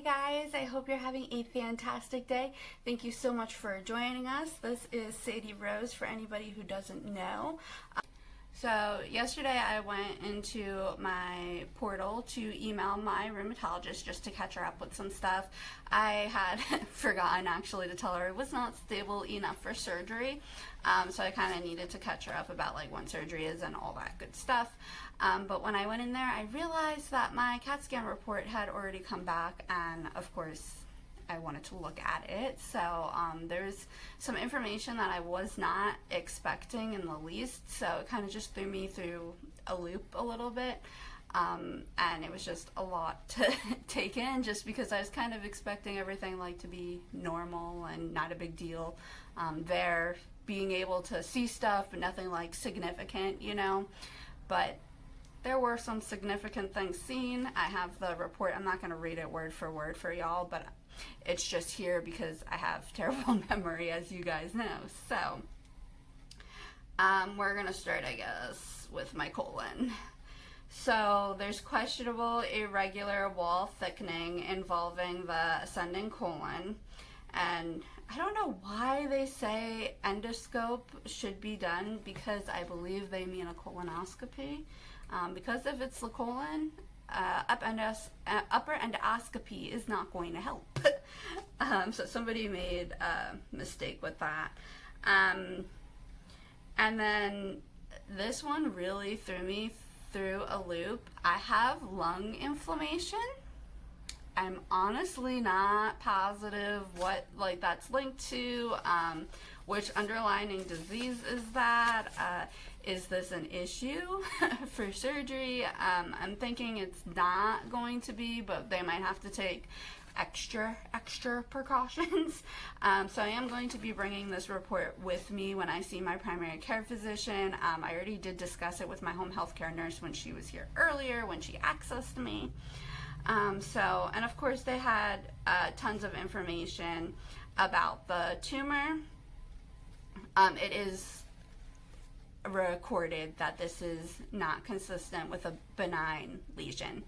Hey guys, I hope you're having a fantastic day. Thank you so much for joining us. This is Sadie Rose for anybody who doesn't know. So yesterday I went into my portal to email my rheumatologist just to catch her up with some stuff. I had forgotten actually to tell her it was not stable enough for surgery, so I kind of needed to catch her up about like when surgery is and all that good stuff. But when I went in there, I realized that my CAT scan report had already come back, and of course I wanted to look at it. So there's some information that I was not expecting in the least, so it kind of just threw me through a loop a little bit, and it was just a lot to take in, just because I was kind of expecting everything like to be normal and not a big deal. There being able to see stuff but nothing like significant, you know, but there were some significant things seen. I have the report. I'm not going to read it word for word for y'all, but it's just here because I have terrible memory, as you guys know. So we're going to start, I guess, with my colon. So there's questionable irregular wall thickening involving the ascending colon, and I don't know why they say endoscope should be done, because I believe they mean a colonoscopy. Because if it's the colon, upper endoscopy is not going to help. So somebody made a mistake with that. And then this one really threw me through a loop. I have lung inflammation. I'm honestly not positive what like that's linked to, which underlying disease is that. Is this an issue for surgery? I'm thinking it's not going to be, but they might have to take extra precautions. So I am going to be bringing this report with me when I see my primary care physician. I already did discuss it with my home health care nurse when she was here earlier, when she accessed me. And of course they had tons of information about the tumor. It is recorded that this is not consistent with a benign lesion.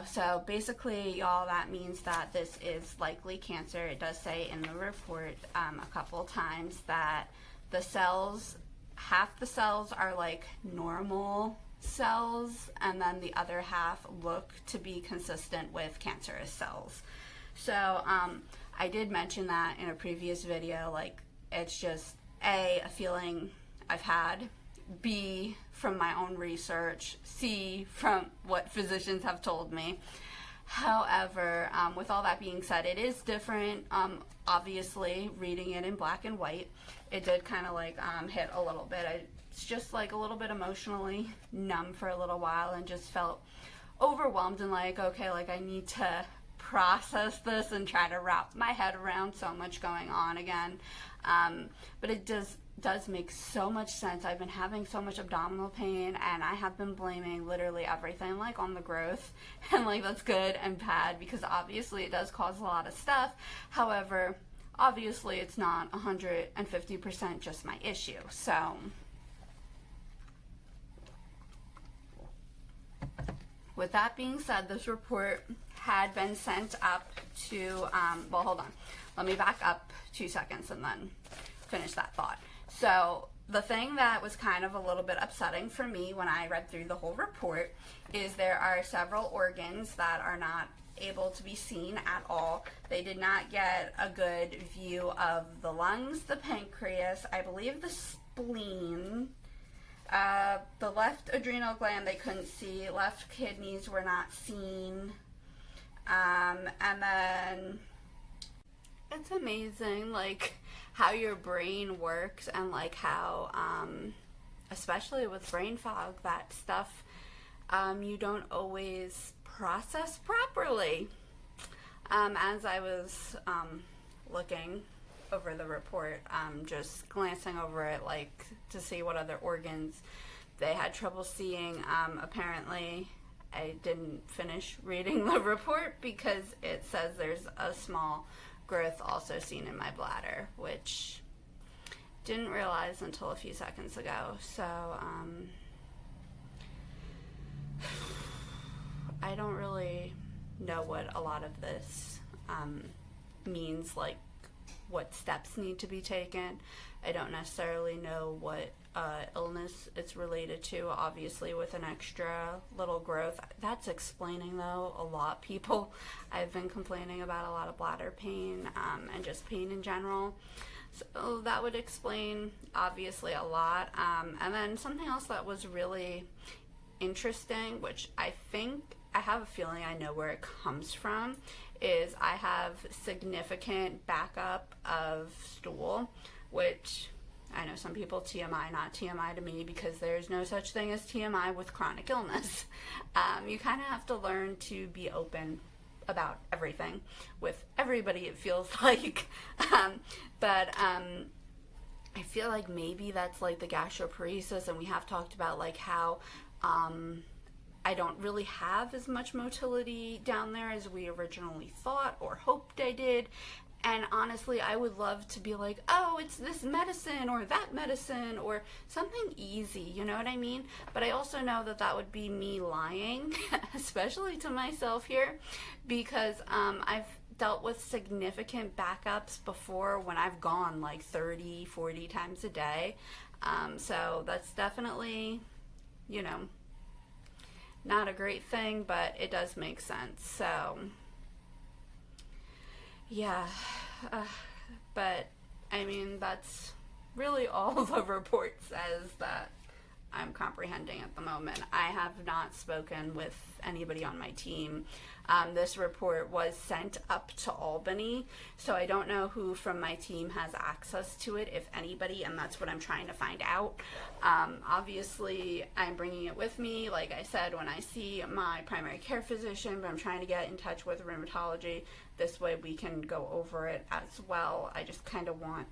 So basically, y'all, that means that this is likely cancer. It does say in the report a couple times that the cells, half the cells are like normal cells, and then the other half look to be consistent with cancerous cells. So I did mention that in a previous video. Like, it's just a feeling I've had, B, from my own research, C, from what physicians have told me. However, with all that being said, it is different. Obviously, reading it in black and white, it did kind of like hit a little bit. It's just like a little bit emotionally numb for a little while, and just felt overwhelmed and like, okay, like I need to process this and try to wrap my head around so much going on again. But it does make so much sense. I've been having so much abdominal pain, and I have been blaming literally everything like on the growth, and like that's good and bad, because obviously it does cause a lot of stuff. However, obviously it's not 150% just my issue. So with that being said, this report had been sent up to, well, hold on. Let me back up 2 seconds and then finish that thought. So the thing that was kind of a little bit upsetting for me when I read through the whole report is there are several organs that are not able to be seen at all. They did not get a good view of the lungs, the pancreas, I believe the spleen, the left adrenal gland they couldn't see, left kidneys were not seen, and then it's amazing like how your brain works, and like how especially with brain fog, that stuff you don't always process properly. As I was looking over the report, just glancing over it like to see what other organs they had trouble seeing, apparently I didn't finish reading the report because it says there's a small growth also seen in my bladder, which didn't realize until a few seconds ago. So I don't really know what a lot of this means, like what steps need to be taken. I don't necessarily know what illness it's related to. Obviously, with an extra little growth, that's explaining though a lot. People, I've been complaining about a lot of bladder pain and just pain in general. So that would explain obviously a lot. And then something else that was really interesting, which I have a feeling I know where it comes from, is I have significant backup of stool, which I know some people TMI, not TMI to me, because there's no such thing as TMI with chronic illness. You kind of have to learn to be open about everything with everybody, it feels like. But I feel like maybe that's like the gastroparesis, and we have talked about like how I don't really have as much motility down there as we originally thought or hoped I did. And honestly, I would love to be like, oh, it's this medicine or that medicine or something easy, you know what I mean? But I also know that that would be me lying, especially to myself here, because I've dealt with significant backups before when I've gone like 30, 40 times a day. So that's definitely, you know, not a great thing, but it does make sense. So yeah, but I mean, that's really all the report says that I'm comprehending at the moment. I have not spoken with anybody on my team. This report was sent up to Albany, so I don't know who from my team has access to it, if anybody, and that's what I'm trying to find out. Obviously, I'm bringing it with me, like I said, when I see my primary care physician, but I'm trying to get in touch with rheumatology. This way we can go over it as well. I just kind of want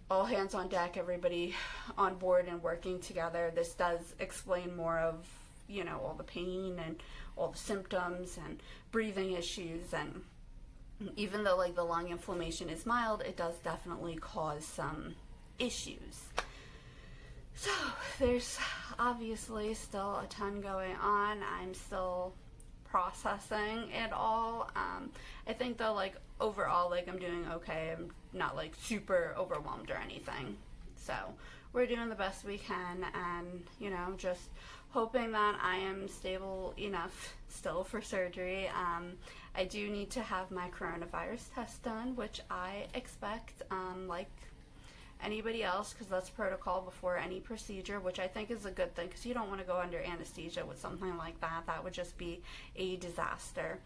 all hands on deck, everybody on board and working together. This does explain more of, you know, all the pain and all the symptoms and breathing issues, and even though like the lung inflammation is mild, it does definitely cause some issues. So there's obviously still a ton going on. I'm still processing it all. I think though, like overall, like I'm doing okay. I'm not like super overwhelmed or anything. So we're doing the best we can, and you know, just hoping that I am stable enough still for surgery. I do need to have my coronavirus test done, which I expect like anybody else, because that's protocol before any procedure, which I think is a good thing, because you don't want to go under anesthesia with something like that. That would just be a disaster.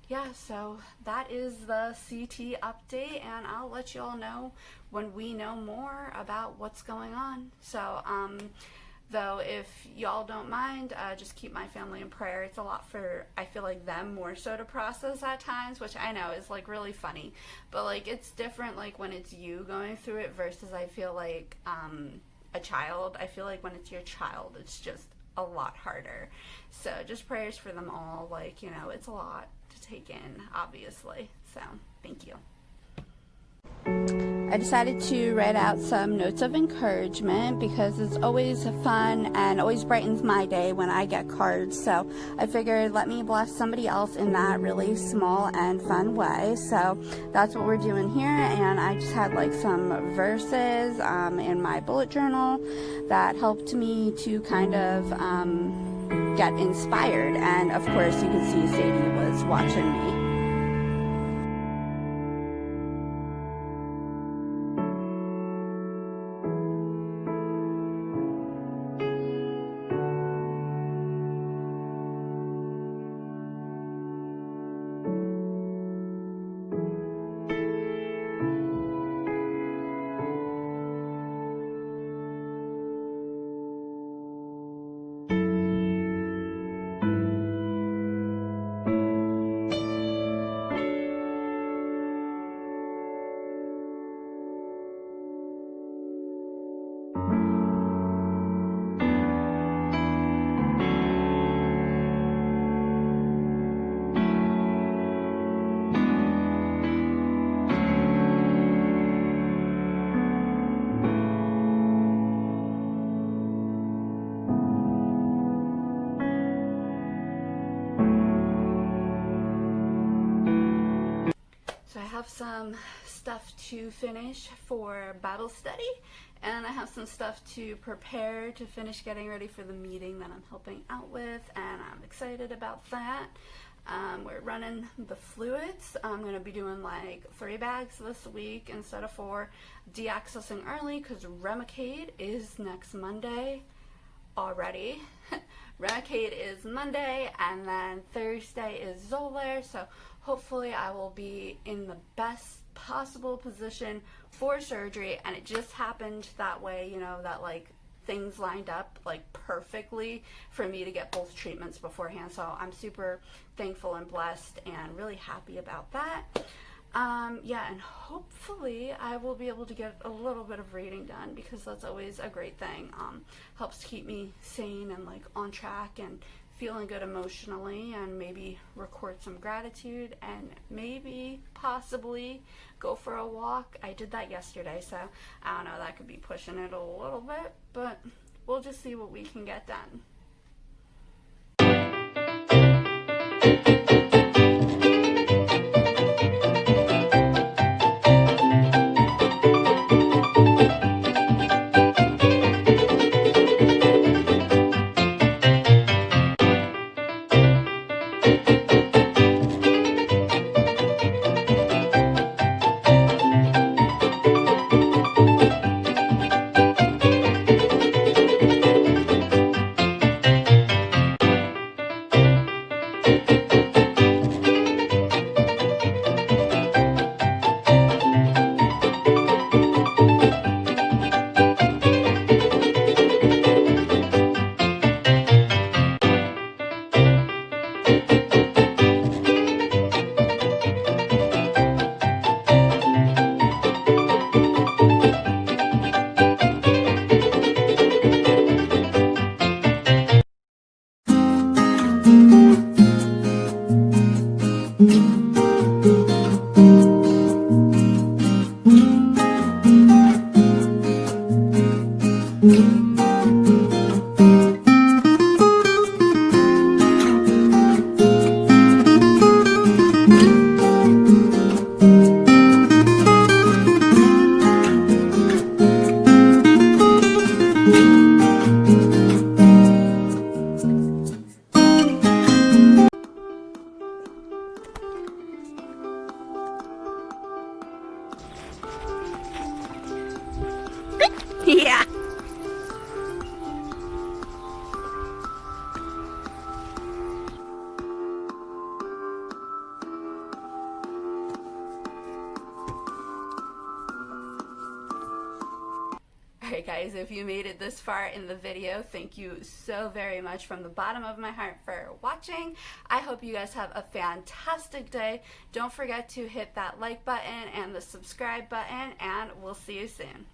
Yeah, so that is the CT update, and I'll let you all know when we know more about what's going on. So though, if y'all don't mind, just keep my family in prayer. It's a lot for, I feel like, them more so to process at times, which I know is like really funny, but like it's different like when it's you going through it versus I feel like a child. I feel like when it's your child, it's just a lot harder. So just prayers for them all. Like, you know, it's a lot to take in, obviously. So thank you. I decided to write out some notes of encouragement because it's always fun and always brightens my day when I get cards. So I figured let me bless somebody else in that really small and fun way. So that's what we're doing here. And I just had like some verses in my bullet journal that helped me to kind of get inspired. And of course you can see Sadie was watching me. have some stuff to finish for Bible study, and I have some stuff to prepare to finish getting ready for the meeting that I'm helping out with, and I'm excited about that. We're running the fluids. I'm going to be doing like 3 bags this week instead of 4. De-accessing early because Remicade is next Monday already. Remicade is Monday, and then Thursday is Xolair, so hopefully I will be in the best possible position for surgery, and it just happened that way, you know, that like things lined up like perfectly for me to get both treatments beforehand. So I'm super thankful and blessed and really happy about that. Yeah, and hopefully I will be able to get a little bit of reading done, because that's always a great thing. Helps keep me sane and like on track and feeling good emotionally, and maybe record some gratitude and maybe possibly go for a walk. I did that yesterday, so I don't know, that could be pushing it a little bit, but we'll just see what we can get done. Yeah. Alright guys, if you made it this far in the video, thank you so very much from the bottom of my heart for watching. I hope you guys have a fantastic day. Don't forget to hit that like button and the subscribe button, and we'll see you soon.